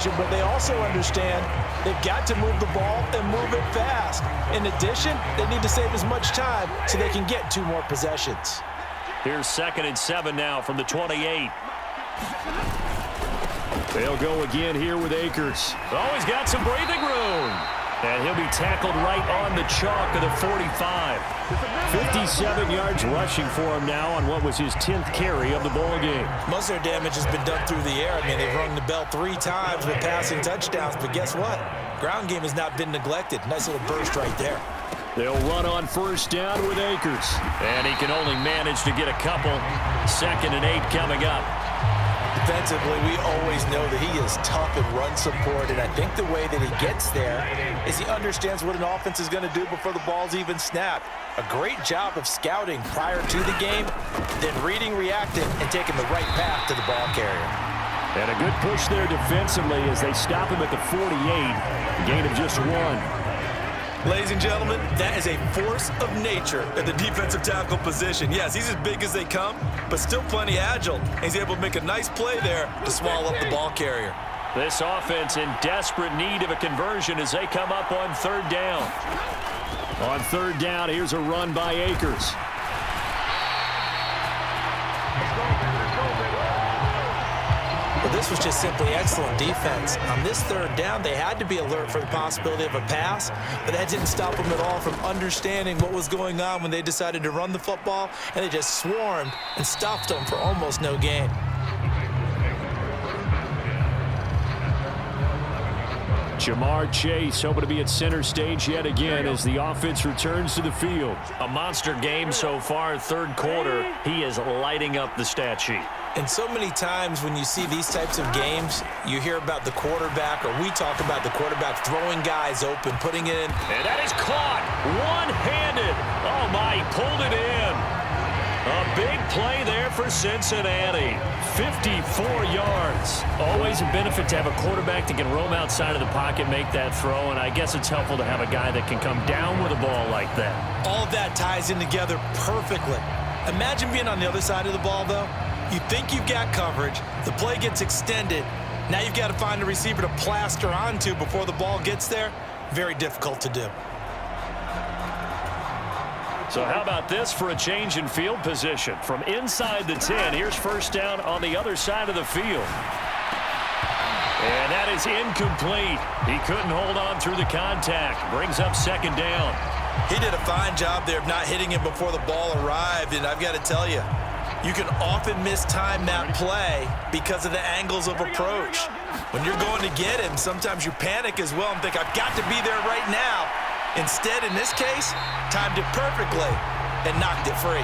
But they also understand they've got to move the ball and move it fast. In addition, they need to save as much time so they can get 2 more possessions. Here's 2nd and 7 now from the 28. They'll go again here with Akers. Oh, he's got some breathing room. And he'll be tackled right on the chalk of the 45. 57 yards rushing for him now on what was his 10th carry of the ball game. Most of their damage has been done through the air. I mean, they've rung the bell 3 times with passing touchdowns, but guess what? Ground game has not been neglected. Nice little burst right there. They'll run on 1st down with Akers. And he can only manage to get a couple. 2nd and 8 coming up. Defensively, we always know that he is tough in run support, and I think the way that he gets there is he understands what an offense is going to do before the ball's even snapped. A great job of scouting prior to the game, then reading, reacting, and taking the right path to the ball carrier. And a good push there defensively as they stop him at the 48. Gain of just 1. Ladies and gentlemen, that is a force of nature at the defensive tackle position. Yes, he's as big as they come, but still plenty agile. He's able to make a nice play there to swallow up the ball carrier. This offense in desperate need of a conversion as they come up on 3rd down. On 3rd down, here's a run by Akers. Well, this was just simply excellent defense. On this 3rd down, they had to be alert for the possibility of a pass, but that didn't stop them at all from understanding what was going on when they decided to run the football, and they just swarmed and stuffed them for almost no gain. Jamar Chase hoping to be at center stage yet again as the offense returns to the field. A monster game so far, 3rd quarter. He is lighting up the stat sheet. And so many times when you see these types of games, you hear about the quarterback, or we talk about the quarterback throwing guys open, putting it in. And that is caught one-handed. Oh, my, he pulled it in. A big play there for Cincinnati. 54 yards. Always a benefit to have a quarterback that can roam outside of the pocket, make that throw, and I guess it's helpful to have a guy that can come down with a ball like that. All of that ties in together perfectly. Imagine being on the other side of the ball, though. You think you've got coverage, the play gets extended, now you've got to find a receiver to plaster onto before the ball gets there. Very difficult to do. So how about this for a change in field position? From inside the 10, here's 1st down on the other side of the field. And that is incomplete. He couldn't hold on through the contact. Brings up 2nd down. He did a fine job there of not hitting him before the ball arrived, and I've got to tell you, you can often mistime that play because of the angles of approach. When you're going to get him, sometimes you panic as well and think, I've got to be there right now. Instead, in this case, timed it perfectly and knocked it free.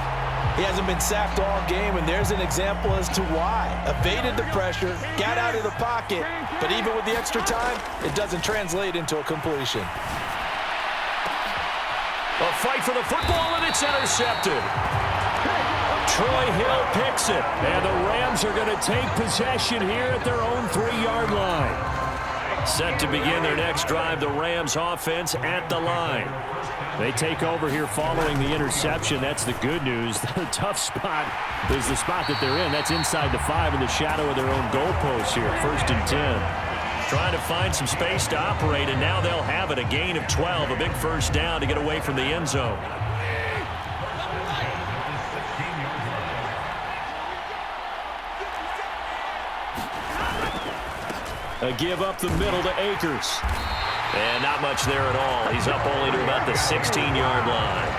He hasn't been sacked all game, and there's an example as to why. Evaded the pressure, got out of the pocket, but even with the extra time, it doesn't translate into a completion. A fight for the football, and it's intercepted. Troy Hill picks it, and the Rams are going to take possession here at their own 3-yard line. Set to begin their next drive, the Rams offense at the line. They take over here following the interception. That's the good news. The tough spot is the spot that they're in. That's inside the 5 in the shadow of their own goalpost here, 1st and 10. Trying to find some space to operate, and now they'll have it. A gain of 12, a big 1st down to get away from the end zone. A give up the middle to Akers. And not much there at all. He's up only to about the 16-yard line.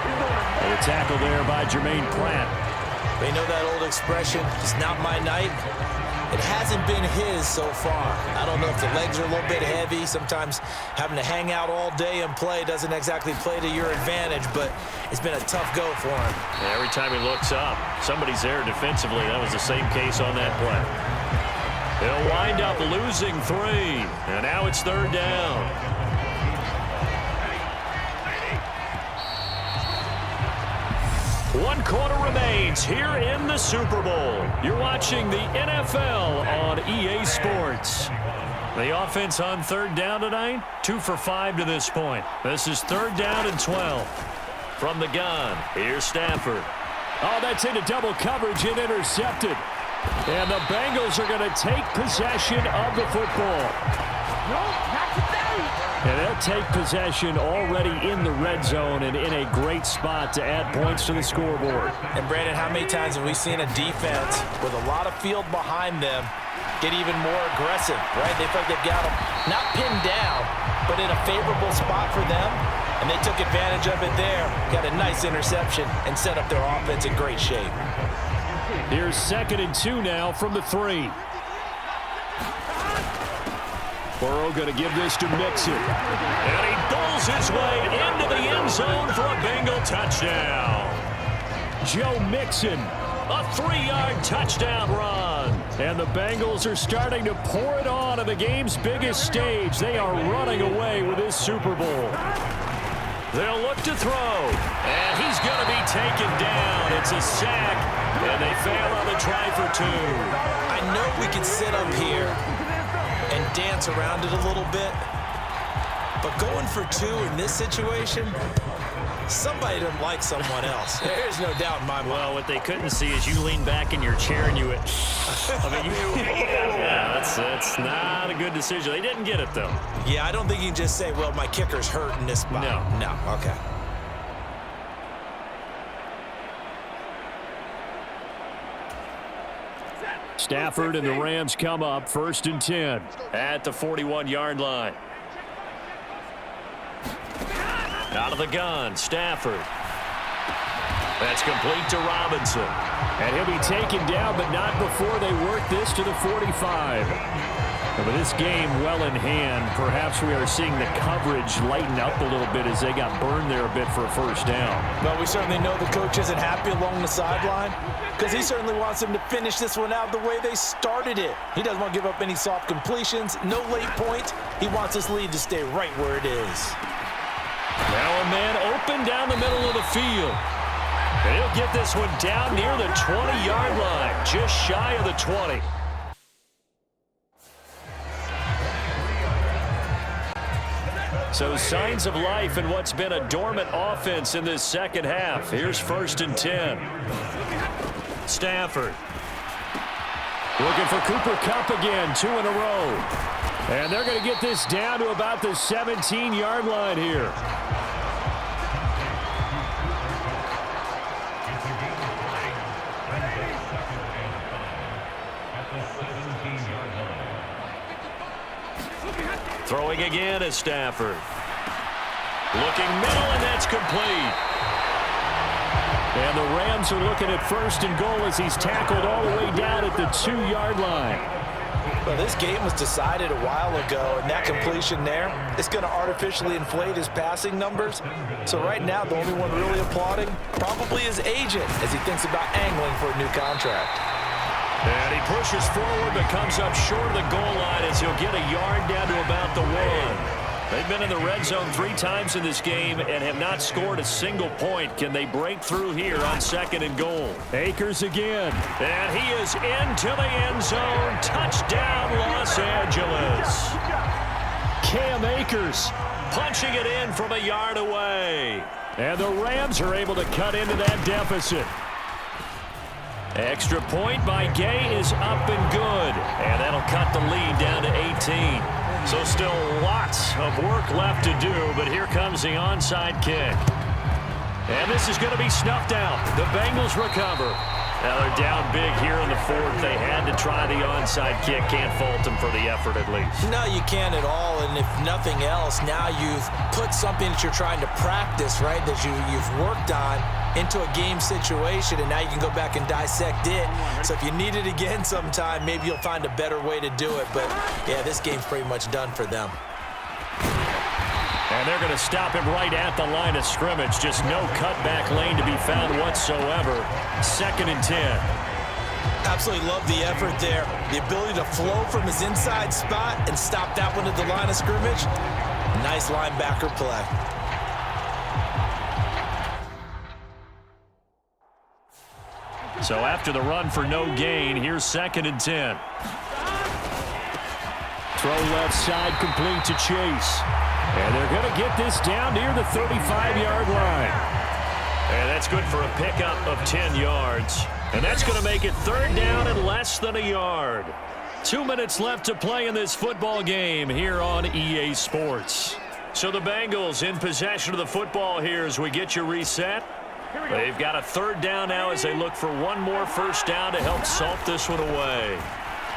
And a tackle there by Jermaine Pratt. They know that old expression, it's not my night. It hasn't been his so far. I don't know if the legs are a little bit heavy. Sometimes having to hang out all day and play doesn't exactly play to your advantage, but it's been a tough go for him. And every time he looks up, somebody's there defensively. That was the same case on that play. They'll wind up losing 3, and now it's 3rd down. One quarter remains here in the Super Bowl. You're watching the NFL on EA Sports. The offense on 3rd down tonight, 2 for 5 to this point. This is 3rd down and 12. From the gun, here's Stafford. Oh, that's into double coverage and intercepted. And the Bengals are going to take possession of the football. And they'll take possession already in the red zone and in a great spot to add points to the scoreboard. And Brandon, how many times have we seen a defense with a lot of field behind them get even more aggressive, right? They feel like they've got them not pinned down, but in a favorable spot for them, and they took advantage of it there, got a nice interception, and set up their offense in great shape. Here's 2nd and 2 now from the 3. Burrow going to give this to Mixon. And he bowls his way into the end zone for a Bengal touchdown. Joe Mixon, a 3-yard touchdown run. And the Bengals are starting to pour it on the game's biggest stage. They are running away with this Super Bowl. They'll look to throw. And he's going to be taken down. It's a sack. And they fail on the try for 2. I know we could sit up here and dance around it a little bit, but going for 2 in this situation, somebody doesn't like someone else. There's no doubt in my mind. Well, what they couldn't see is you lean back in your chair and you went, yeah, that's not a good decision. They didn't get it, though. Yeah, I don't think you can just say, well, my kicker's hurt in this spot. No, okay. Stafford and the Rams come up 1st and 10 at the 41-yard line. Out of the gun, Stafford. That's complete to Robinson. And he'll be taken down, but not before they work this to the 45. But this game well in hand, perhaps we are seeing the coverage lighten up a little bit as they got burned there a bit for a 1st down. Well, we certainly know the coach isn't happy along the sideline because he certainly wants them to finish this one out the way they started it. He doesn't want to give up any soft completions, no late points. He wants this lead to stay right where it is. Now a man open down the middle of the field. And he'll get this one down near the 20-yard line, just shy of the 20. So signs of life in what's been a dormant offense in this second half. Here's 1st and 10. Stafford. Looking for Cooper Kupp again, 2 in a row. And they're going to get this down to about the 17-yard line here. Throwing again is Stafford. Looking middle, and that's complete. And the Rams are looking at 1st and goal as he's tackled all the way down at the 2-yard line. Well, this game was decided a while ago, and that completion there is going to artificially inflate his passing numbers. So right now, the only one really applauding probably his agent as he thinks about angling for a new contract. And he pushes forward but comes up short of the goal line as he'll get a yard down to about the 1. They've been in the red zone 3 times in this game and have not scored a single point. Can they break through here on 2nd and goal? Akers again. And he is into the end zone. Touchdown, Los Angeles. Cam Akers punching it in from a yard away. And the Rams are able to cut into that deficit. Extra point by Gay is up and good. And that'll cut the lead down to 18. So still lots of work left to do, but here comes the onside kick. And this is going to be snuffed out. The Bengals recover. Now they're down big here in the 4th. They had to try the onside kick. Can't fault them for the effort at least. No, you can't at all. And if nothing else, now you've put something that you're trying to practice, right, that you've worked on into a game situation, and now you can go back and dissect it. So if you need it again sometime, maybe you'll find a better way to do it. But, yeah, this game's pretty much done for them. And they're going to stop him right at the line of scrimmage. Just no cutback lane to be found whatsoever. 2nd and 10. Absolutely love the effort there. The ability to flow from his inside spot and stop that one at the line of scrimmage. Nice linebacker play. So after the run for no gain, here's 2nd and 10. Throw left side complete to Chase. And they're going to get this down near the 35-yard line. And that's good for a pickup of 10 yards. And that's going to make it third down and less than a yard. 2 minutes left to play in this football game here on EA Sports. So the Bengals in possession of the football here as we get you reset. They've got a third down now as they look for one more first down to help salt this one away.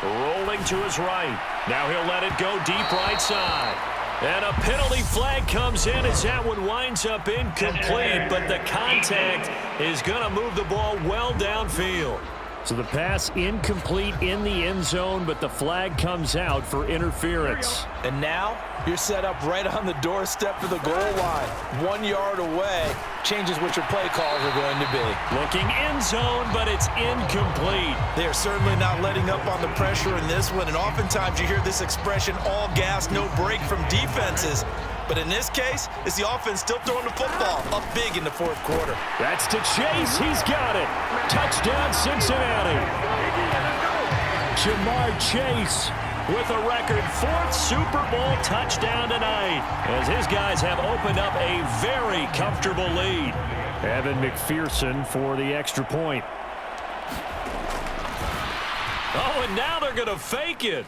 Rolling to his right. Now he'll let it go deep right side. And a penalty flag comes in as that one winds up incomplete, but the contact is going to move the ball well downfield. So the pass incomplete in the end zone, but the flag comes out for interference. And now you're set up right on the doorstep of the goal line. 1 yard away changes what your play calls are going to be. Looking end zone, but it's incomplete. They are certainly not letting up on the pressure in this one, and oftentimes you hear this expression, all gas, no break from defenses. But in this case, it's the offense still throwing the football up big in the fourth quarter. That's to Chase. He's got it. Touchdown, Cincinnati. Jamar Chase with a record 4th Super Bowl touchdown tonight as his guys have opened up a very comfortable lead. Evan McPherson for the extra point. Oh, and now they're going to fake it.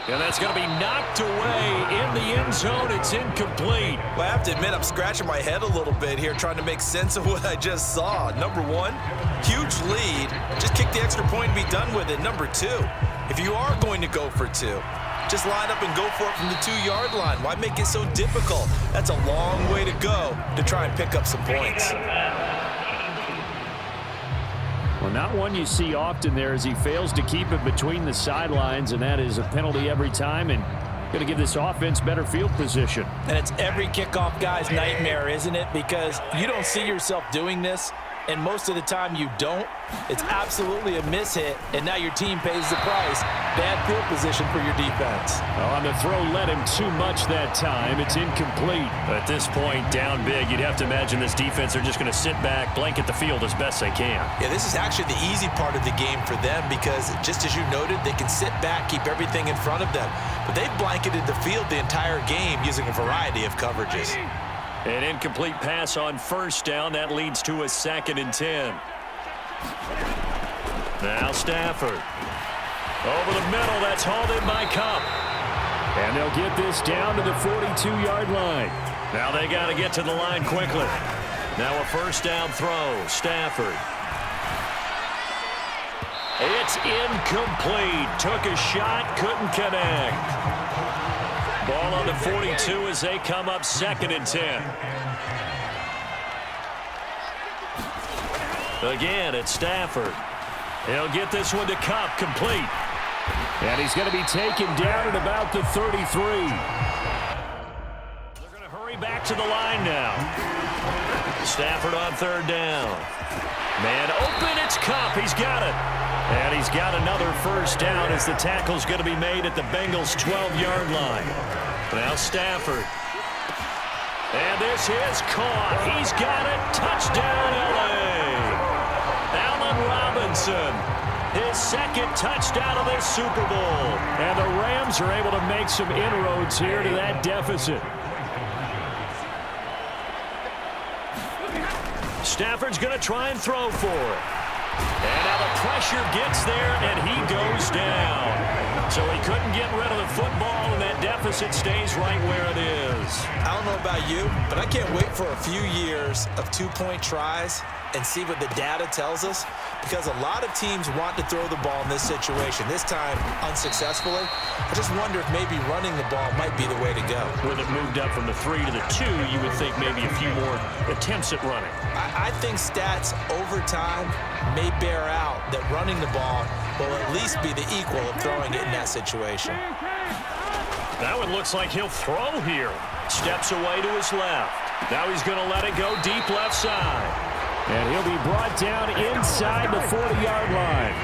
And that's going to be knocked away in the end zone. It's incomplete. Well, I have to admit, I'm scratching my head a little bit here trying to make sense of what I just saw. Number one, huge lead. Just kick the extra point and be done with it. Number two, if you are going to go for two, just line up and go for it from the 2-yard line. Why make it so difficult? That's a long way to go to try and pick up some points. Well, not one you see often there as he fails to keep it between the sidelines, and that is a penalty every time and going to give this offense better field position. And it's every kickoff guy's nightmare, isn't it? Because you don't see yourself doing this, and most of the time you don't. It's absolutely a mishit, and now your team pays the price. Bad field position for your defense. On the throw, led him too much that time. It's incomplete. At this point, down big, you'd have to imagine this defense are just going to sit back, blanket the field as best they can. Yeah, this is actually the easy part of the game for them because, just as you noted, they can sit back, keep everything in front of them. But they've blanketed the field the entire game using a variety of coverages. An incomplete pass on first down. That leads to a 2nd and 10. Now Stafford. Over the middle, that's hauled in by Cup. And they'll get this down to the 42-yard line. Now they got to get to the line quickly. Now a first down throw. Stafford. It's incomplete. Took a shot, couldn't connect. Ball on the 42 as they come up 2nd and 10. Again, it's Stafford. He'll get this one to Cup, complete. And he's going to be taken down at about the 33. They're going to hurry back to the line now. Stafford on 3rd down. Man open, it's Cup. He's got it. And he's got another first down as the tackle's going to be made at the Bengals' 12-yard line. Now Stafford. And this is caught. He's got it. Touchdown, L.A. Allen Robinson. His 2nd touchdown of this Super Bowl. And the Rams are able to make some inroads here to that deficit. Stafford's going to try and throw for it. And now the pressure gets there, and he goes down. So he couldn't get rid of the football, and that deficit stays right where it is. I don't know about you, but I can't wait for a few years of 2-point tries and see what the data tells us, because a lot of teams want to throw the ball in this situation, this time unsuccessfully. I just wonder if maybe running the ball might be the way to go. With it moved up from the 3 to the 2, you would think maybe a few more attempts at running. I think stats over time may bear out that running the ball will at least be the equal of throwing it in that situation. That one looks like he'll throw here. Steps away to his left. Now he's going to let it go deep left side. And he'll be brought down inside the 40-yard line.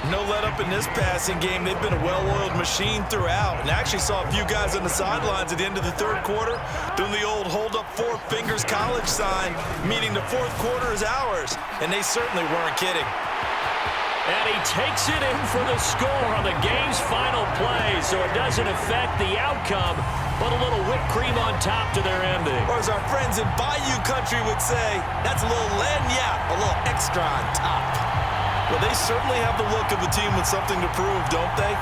No let up in this passing game. They've been a well-oiled machine throughout. And I actually saw a few guys on the sidelines at the end of the 3rd quarter doing the old hold up 4 fingers college sign, meaning the 4th quarter is ours. And they certainly weren't kidding. And he takes it in for the score on the game's final play. so it doesn't affect the outcome, but a little whipped cream on top to their ending. Or as our friends in Bayou Country would say, that's a little lagniappe, a little extra on top. Well, they certainly have the look of a team with something to prove, don't they?